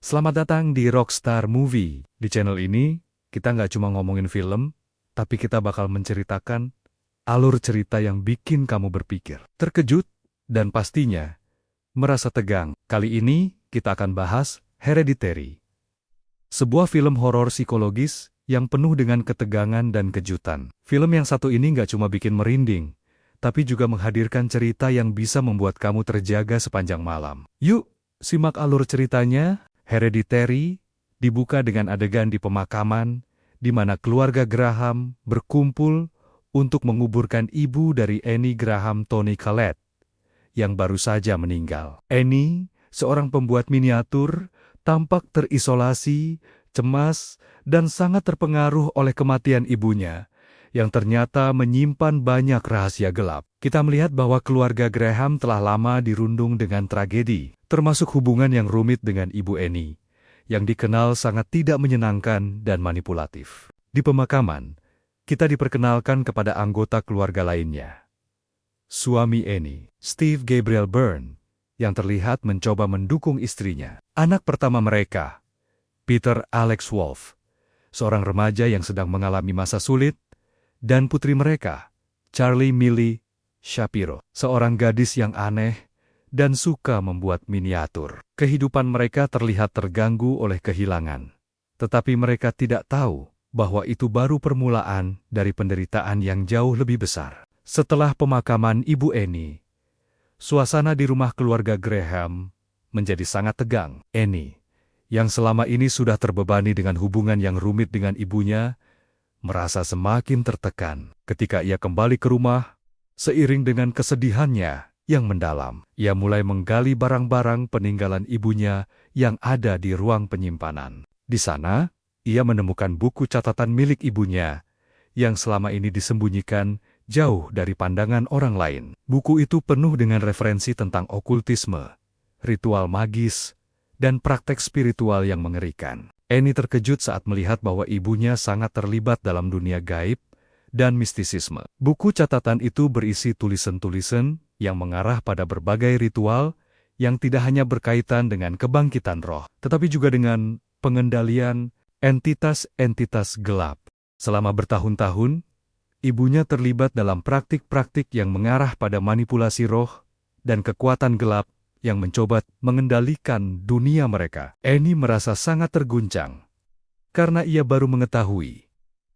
Selamat datang di Rockstar Movie. Di channel ini, kita nggak cuma ngomongin film, tapi kita bakal menceritakan alur cerita yang bikin kamu berpikir, terkejut, dan pastinya merasa tegang. Kali ini, kita akan bahas Hereditary. Sebuah film horor psikologis yang penuh dengan ketegangan dan kejutan. Film yang satu ini nggak cuma bikin merinding, tapi juga menghadirkan cerita yang bisa membuat kamu terjaga sepanjang malam. Yuk, simak alur ceritanya. Hereditary dibuka dengan adegan di pemakaman, di mana keluarga Graham berkumpul untuk menguburkan ibu dari Annie Graham, Toni Collette, yang baru saja meninggal. Annie, seorang pembuat miniatur, tampak terisolasi, cemas, dan sangat terpengaruh oleh kematian ibunya, yang ternyata menyimpan banyak rahasia gelap. Kita melihat bahwa keluarga Graham telah lama dirundung dengan tragedi, termasuk hubungan yang rumit dengan ibu Annie, yang dikenal sangat tidak menyenangkan dan manipulatif. Di pemakaman, kita diperkenalkan kepada anggota keluarga lainnya. Suami Annie, Steve Gabriel Byrne, yang terlihat mencoba mendukung istrinya. Anak pertama mereka, Peter Alex Wolff, seorang remaja yang sedang mengalami masa sulit, dan putri mereka, Charlie Millie Shapiro, seorang gadis yang aneh dan suka membuat miniatur. Kehidupan mereka terlihat terganggu oleh kehilangan, tetapi mereka tidak tahu bahwa itu baru permulaan dari penderitaan yang jauh lebih besar. Setelah pemakaman ibu Annie, suasana di rumah keluarga Graham menjadi sangat tegang. Annie, yang selama ini sudah terbebani dengan hubungan yang rumit dengan ibunya, merasa semakin tertekan ketika ia kembali ke rumah. Seiring dengan kesedihannya yang mendalam, ia mulai menggali barang-barang peninggalan ibunya yang ada di ruang penyimpanan. Di sana, ia menemukan buku catatan milik ibunya yang selama ini disembunyikan jauh dari pandangan orang lain. Buku itu penuh dengan referensi tentang okultisme, ritual magis, dan praktek spiritual yang mengerikan. Annie terkejut saat melihat bahwa ibunya sangat terlibat dalam dunia gaib dan mistisisme. Buku catatan itu berisi tulisan-tulisan yang mengarah pada berbagai ritual yang tidak hanya berkaitan dengan kebangkitan roh, tetapi juga dengan pengendalian entitas-entitas gelap. Selama bertahun-tahun, ibunya terlibat dalam praktik-praktik yang mengarah pada manipulasi roh dan kekuatan gelap yang mencoba mengendalikan dunia mereka. Annie merasa sangat terguncang karena ia baru mengetahui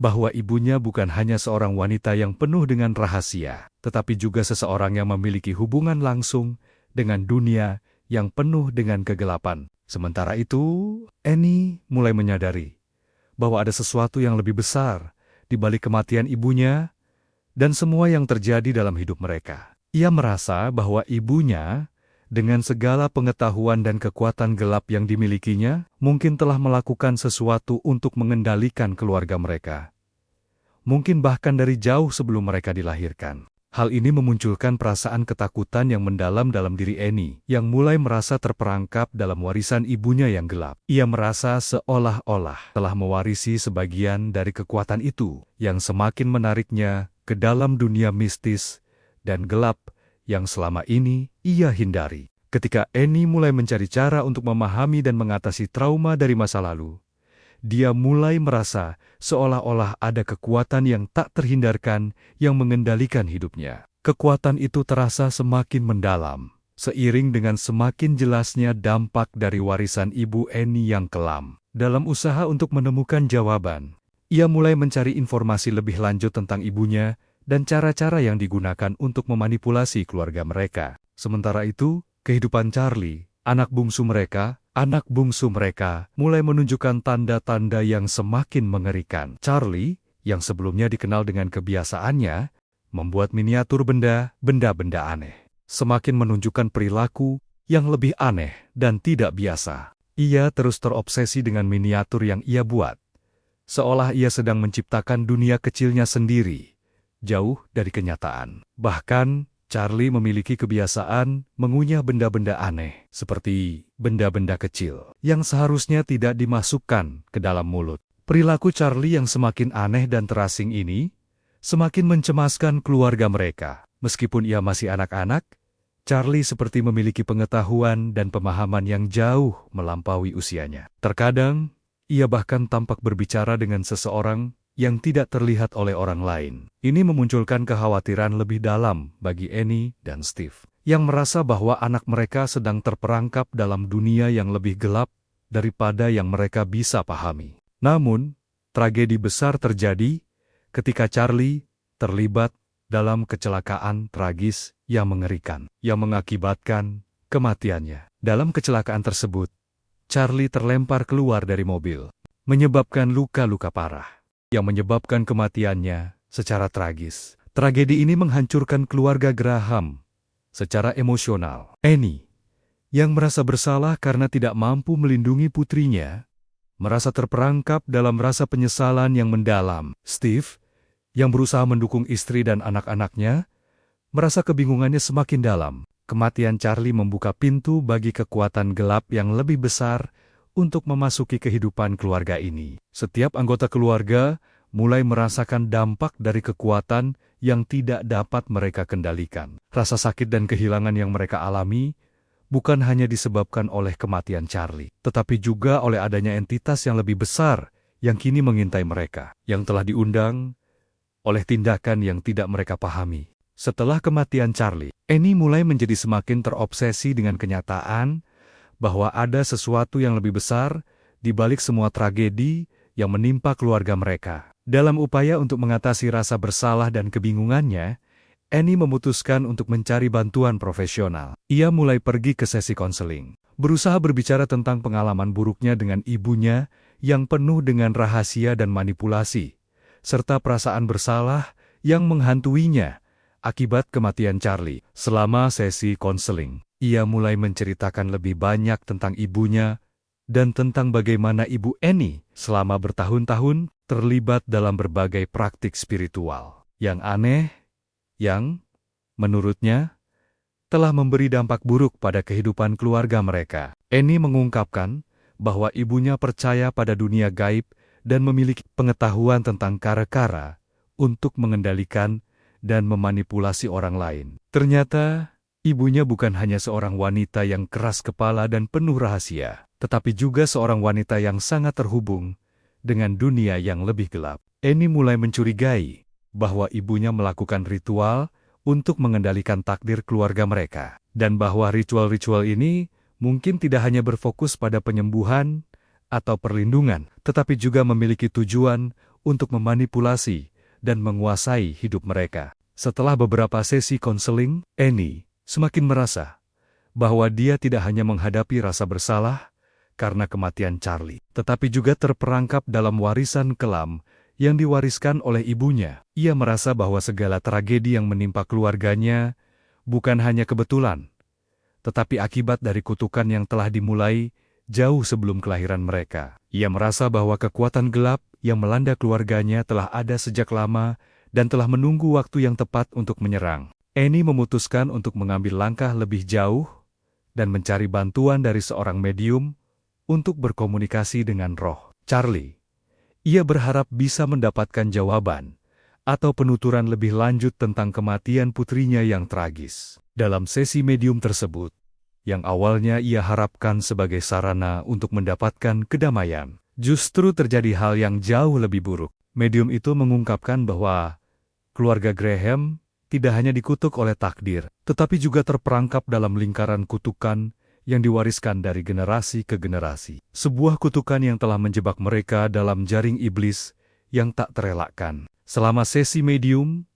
bahwa ibunya bukan hanya seorang wanita yang penuh dengan rahasia, tetapi juga seseorang yang memiliki hubungan langsung dengan dunia yang penuh dengan kegelapan. Sementara itu, Annie mulai menyadari bahwa ada sesuatu yang lebih besar di balik kematian ibunya dan semua yang terjadi dalam hidup mereka. Ia merasa bahwa ibunya, dengan segala pengetahuan dan kekuatan gelap yang dimilikinya, mungkin telah melakukan sesuatu untuk mengendalikan keluarga mereka. Mungkin bahkan dari jauh sebelum mereka dilahirkan. Hal ini memunculkan perasaan ketakutan yang mendalam dalam diri Annie, yang mulai merasa terperangkap dalam warisan ibunya yang gelap. Ia merasa seolah-olah telah mewarisi sebagian dari kekuatan itu, yang semakin menariknya ke dalam dunia mistis dan gelap yang selama ini ia hindari. Ketika Annie mulai mencari cara untuk memahami dan mengatasi trauma dari masa lalu, dia mulai merasa seolah-olah ada kekuatan yang tak terhindarkan yang mengendalikan hidupnya. Kekuatan itu terasa semakin mendalam, seiring dengan semakin jelasnya dampak dari warisan ibu Annie yang kelam. Dalam usaha untuk menemukan jawaban, ia mulai mencari informasi lebih lanjut tentang ibunya dan cara-cara yang digunakan untuk memanipulasi keluarga mereka. Sementara itu, kehidupan Charlie, anak bungsu mereka, mulai menunjukkan tanda-tanda yang semakin mengerikan. Charlie, yang sebelumnya dikenal dengan kebiasaannya, membuat miniatur benda-benda aneh, semakin menunjukkan perilaku yang lebih aneh dan tidak biasa. Ia terus terobsesi dengan miniatur yang ia buat, seolah ia sedang menciptakan dunia kecilnya sendiri, jauh dari kenyataan. Bahkan, Charlie memiliki kebiasaan mengunyah benda-benda aneh, seperti benda-benda kecil, yang seharusnya tidak dimasukkan ke dalam mulut. Perilaku Charlie yang semakin aneh dan terasing ini, semakin mencemaskan keluarga mereka. Meskipun ia masih anak-anak, Charlie seperti memiliki pengetahuan dan pemahaman yang jauh melampaui usianya. Terkadang, ia bahkan tampak berbicara dengan seseorang yang tidak terlihat oleh orang lain. Ini memunculkan kekhawatiran lebih dalam bagi Annie dan Steve, yang merasa bahwa anak mereka sedang terperangkap dalam dunia yang lebih gelap daripada yang mereka bisa pahami. Namun, tragedi besar terjadi ketika Charlie terlibat dalam kecelakaan tragis yang mengerikan, yang mengakibatkan kematiannya. Dalam kecelakaan tersebut, Charlie terlempar keluar dari mobil, menyebabkan luka-luka parah, yang menyebabkan kematiannya secara tragis. Tragedi ini menghancurkan keluarga Graham secara emosional. Annie, yang merasa bersalah karena tidak mampu melindungi putrinya, merasa terperangkap dalam rasa penyesalan yang mendalam. Steve, yang berusaha mendukung istri dan anak-anaknya, merasa kebingungannya semakin dalam. Kematian Charlie membuka pintu bagi kekuatan gelap yang lebih besar untuk memasuki kehidupan keluarga ini. Setiap anggota keluarga mulai merasakan dampak dari kekuatan yang tidak dapat mereka kendalikan. Rasa sakit dan kehilangan yang mereka alami bukan hanya disebabkan oleh kematian Charlie, tetapi juga oleh adanya entitas yang lebih besar yang kini mengintai mereka, yang telah diundang oleh tindakan yang tidak mereka pahami. Setelah kematian Charlie, Annie mulai menjadi semakin terobsesi dengan kenyataan bahwa ada sesuatu yang lebih besar di balik semua tragedi yang menimpa keluarga mereka. Dalam upaya untuk mengatasi rasa bersalah dan kebingungannya, Annie memutuskan untuk mencari bantuan profesional. Ia mulai pergi ke sesi konseling, berusaha berbicara tentang pengalaman buruknya dengan ibunya yang penuh dengan rahasia dan manipulasi, serta perasaan bersalah yang menghantuinya akibat kematian Charlie. Selama sesi konseling, ia mulai menceritakan lebih banyak tentang ibunya dan tentang bagaimana ibu Annie selama bertahun-tahun terlibat dalam berbagai praktik spiritual yang aneh, yang, menurutnya, telah memberi dampak buruk pada kehidupan keluarga mereka. Annie mengungkapkan bahwa ibunya percaya pada dunia gaib dan memiliki pengetahuan tentang kara-kara untuk mengendalikan dan memanipulasi orang lain. Ternyata, ibunya bukan hanya seorang wanita yang keras kepala dan penuh rahasia, tetapi juga seorang wanita yang sangat terhubung dengan dunia yang lebih gelap. Annie mulai mencurigai bahwa ibunya melakukan ritual untuk mengendalikan takdir keluarga mereka, dan bahwa ritual-ritual ini mungkin tidak hanya berfokus pada penyembuhan atau perlindungan, tetapi juga memiliki tujuan untuk memanipulasi dan menguasai hidup mereka. Setelah beberapa sesi konseling, Annie semakin merasa bahwa dia tidak hanya menghadapi rasa bersalah karena kematian Charlie, tetapi juga terperangkap dalam warisan kelam yang diwariskan oleh ibunya. Ia merasa bahwa segala tragedi yang menimpa keluarganya bukan hanya kebetulan, tetapi akibat dari kutukan yang telah dimulai jauh sebelum kelahiran mereka. Ia merasa bahwa kekuatan gelap yang melanda keluarganya telah ada sejak lama dan telah menunggu waktu yang tepat untuk menyerang. Annie memutuskan untuk mengambil langkah lebih jauh dan mencari bantuan dari seorang medium untuk berkomunikasi dengan roh Charlie. Ia berharap bisa mendapatkan jawaban atau penuturan lebih lanjut tentang kematian putrinya yang tragis. Dalam sesi medium tersebut, yang awalnya ia harapkan sebagai sarana untuk mendapatkan kedamaian, justru terjadi hal yang jauh lebih buruk. Medium itu mengungkapkan bahwa keluarga Graham tidak hanya dikutuk oleh takdir, tetapi juga terperangkap dalam lingkaran kutukan yang diwariskan dari generasi ke generasi. Sebuah kutukan yang telah menjebak mereka dalam jaring iblis yang tak terelakkan. Selama sesi medium,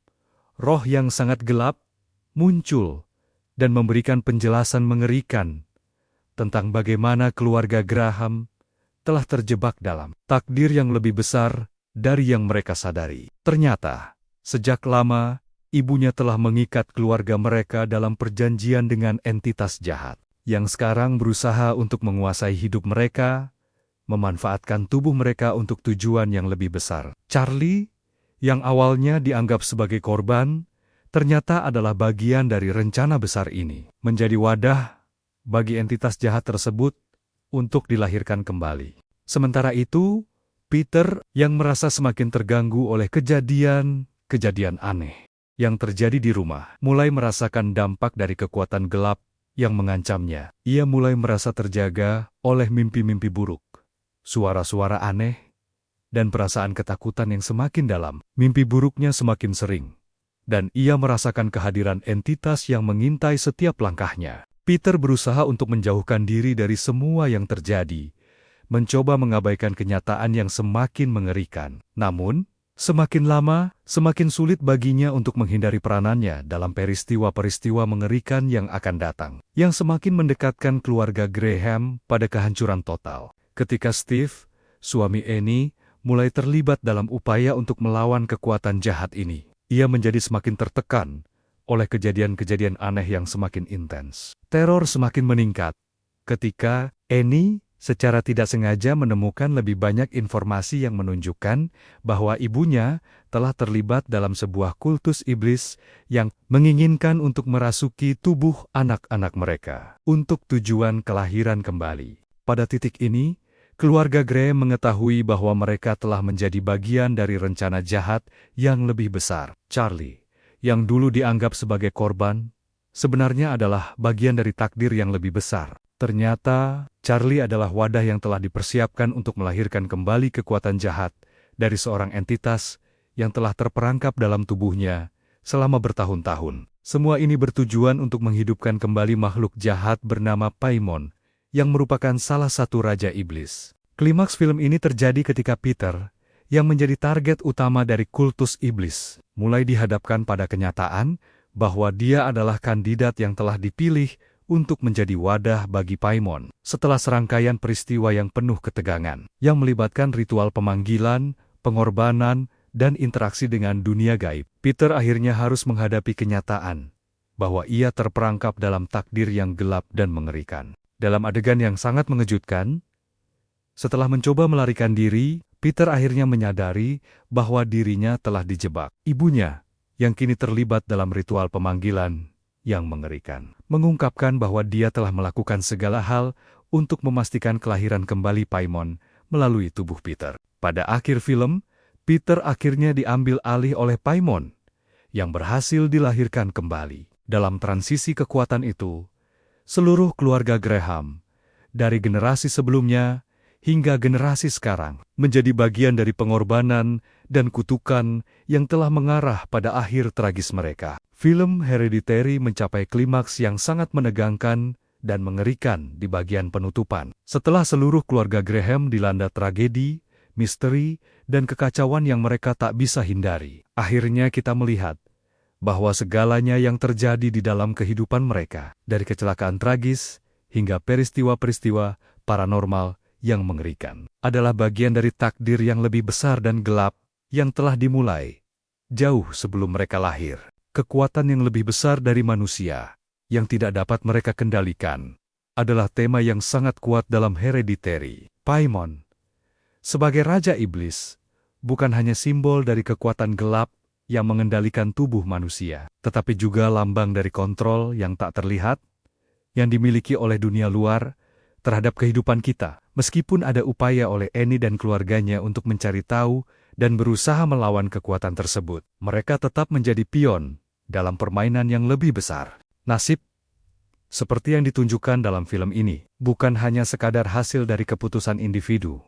roh yang sangat gelap muncul dan memberikan penjelasan mengerikan tentang bagaimana keluarga Graham telah terjebak dalam takdir yang lebih besar dari yang mereka sadari. Ternyata, sejak lama, ibunya telah mengikat keluarga mereka dalam perjanjian dengan entitas jahat, yang sekarang berusaha untuk menguasai hidup mereka, memanfaatkan tubuh mereka untuk tujuan yang lebih besar. Charlie, yang awalnya dianggap sebagai korban, ternyata adalah bagian dari rencana besar ini, menjadi wadah bagi entitas jahat tersebut untuk dilahirkan kembali. Sementara itu, Peter yang merasa semakin terganggu oleh kejadian aneh yang terjadi di rumah, mulai merasakan dampak dari kekuatan gelap yang mengancamnya. Ia mulai merasa terjaga oleh mimpi-mimpi buruk, suara-suara aneh, dan perasaan ketakutan yang semakin dalam. Mimpi buruknya semakin sering, dan ia merasakan kehadiran entitas yang mengintai setiap langkahnya. Peter berusaha untuk menjauhkan diri dari semua yang terjadi, mencoba mengabaikan kenyataan yang semakin mengerikan. Namun, semakin lama, semakin sulit baginya untuk menghindari peranannya dalam peristiwa-peristiwa mengerikan yang akan datang, yang semakin mendekatkan keluarga Graham pada kehancuran total. Ketika Steve, suami Annie, mulai terlibat dalam upaya untuk melawan kekuatan jahat ini, ia menjadi semakin tertekan oleh kejadian-kejadian aneh yang semakin intens. Teror semakin meningkat ketika Annie secara tidak sengaja menemukan lebih banyak informasi yang menunjukkan bahwa ibunya telah terlibat dalam sebuah kultus iblis yang menginginkan untuk merasuki tubuh anak-anak mereka untuk tujuan kelahiran kembali. Pada titik ini, keluarga Graham mengetahui bahwa mereka telah menjadi bagian dari rencana jahat yang lebih besar. Charlie, yang dulu dianggap sebagai korban, sebenarnya adalah bagian dari takdir yang lebih besar. Ternyata, Charlie adalah wadah yang telah dipersiapkan untuk melahirkan kembali kekuatan jahat dari seorang entitas yang telah terperangkap dalam tubuhnya selama bertahun-tahun. Semua ini bertujuan untuk menghidupkan kembali makhluk jahat bernama Paimon, yang merupakan salah satu raja iblis. Klimaks film ini terjadi ketika Peter, yang menjadi target utama dari kultus iblis, mulai dihadapkan pada kenyataan bahwa dia adalah kandidat yang telah dipilih untuk menjadi wadah bagi Paimon. Setelah serangkaian peristiwa yang penuh ketegangan, yang melibatkan ritual pemanggilan, pengorbanan, dan interaksi dengan dunia gaib, Peter akhirnya harus menghadapi kenyataan bahwa ia terperangkap dalam takdir yang gelap dan mengerikan. Dalam adegan yang sangat mengejutkan, setelah mencoba melarikan diri, Peter akhirnya menyadari bahwa dirinya telah dijebak. Ibunya, yang kini terlibat dalam ritual pemanggilan yang mengerikan, mengungkapkan bahwa dia telah melakukan segala hal untuk memastikan kelahiran kembali Paimon melalui tubuh Peter. Pada akhir film, Peter akhirnya diambil alih oleh Paimon, yang berhasil dilahirkan kembali. Dalam transisi kekuatan itu, seluruh keluarga Graham, dari generasi sebelumnya hingga generasi sekarang, menjadi bagian dari pengorbanan dan kutukan yang telah mengarah pada akhir tragis mereka. Film Hereditary mencapai klimaks yang sangat menegangkan dan mengerikan di bagian penutupan. Setelah seluruh keluarga Graham dilanda tragedi, misteri, dan kekacauan yang mereka tak bisa hindari, akhirnya kita melihat bahwa segalanya yang terjadi di dalam kehidupan mereka, dari kecelakaan tragis hingga peristiwa-peristiwa paranormal yang mengerikan, adalah bagian dari takdir yang lebih besar dan gelap yang telah dimulai jauh sebelum mereka lahir. Kekuatan yang lebih besar dari manusia, yang tidak dapat mereka kendalikan, adalah tema yang sangat kuat dalam Hereditary. Paimon, sebagai Raja Iblis, bukan hanya simbol dari kekuatan gelap yang mengendalikan tubuh manusia, tetapi juga lambang dari kontrol yang tak terlihat, yang dimiliki oleh dunia luar terhadap kehidupan kita. Meskipun ada upaya oleh Annie dan keluarganya untuk mencari tahu dan berusaha melawan kekuatan tersebut, mereka tetap menjadi pion dalam permainan yang lebih besar. Nasib, seperti yang ditunjukkan dalam film ini, bukan hanya sekadar hasil dari keputusan individu,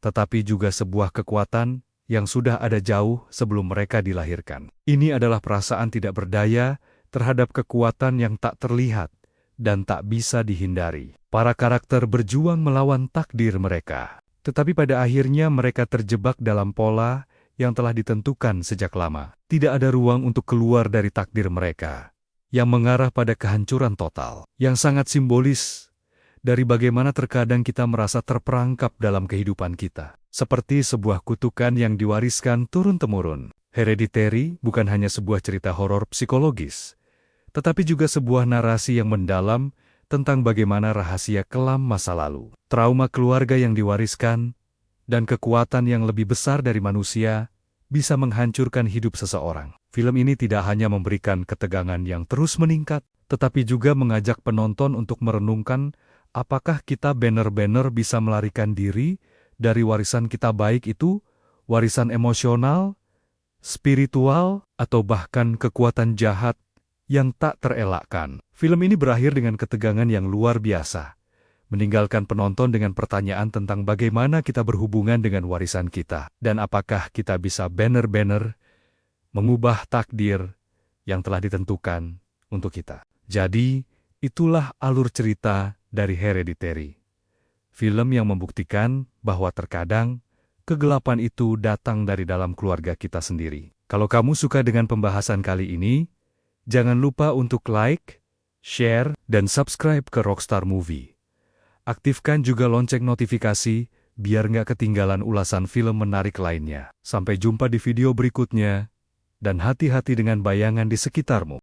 tetapi juga sebuah kekuatan yang sudah ada jauh sebelum mereka dilahirkan. Ini adalah perasaan tidak berdaya terhadap kekuatan yang tak terlihat dan tak bisa dihindari. Para karakter berjuang melawan takdir mereka, tetapi pada akhirnya mereka terjebak dalam pola yang telah ditentukan sejak lama. Tidak ada ruang untuk keluar dari takdir mereka, yang mengarah pada kehancuran total, yang sangat simbolis dari bagaimana terkadang kita merasa terperangkap dalam kehidupan kita, seperti sebuah kutukan yang diwariskan turun-temurun. Hereditary bukan hanya sebuah cerita horor psikologis, tetapi juga sebuah narasi yang mendalam tentang bagaimana rahasia kelam masa lalu, trauma keluarga yang diwariskan, dan kekuatan yang lebih besar dari manusia bisa menghancurkan hidup seseorang. Film ini tidak hanya memberikan ketegangan yang terus meningkat, tetapi juga mengajak penonton untuk merenungkan apakah kita benar-benar bisa melarikan diri dari warisan kita, baik itu warisan emosional, spiritual, atau bahkan kekuatan jahat yang tak terelakkan. Film ini berakhir dengan ketegangan yang luar biasa, meninggalkan penonton dengan pertanyaan tentang bagaimana kita berhubungan dengan warisan kita, dan apakah kita bisa benar-benar mengubah takdir yang telah ditentukan untuk kita. Jadi, itulah alur cerita dari Hereditary. Film yang membuktikan bahwa terkadang kegelapan itu datang dari dalam keluarga kita sendiri. Kalau kamu suka dengan pembahasan kali ini, jangan lupa untuk like, share, dan subscribe ke Rockstar Movie. Aktifkan juga lonceng notifikasi biar nggak ketinggalan ulasan film menarik lainnya. Sampai jumpa di video berikutnya, dan hati-hati dengan bayangan di sekitarmu.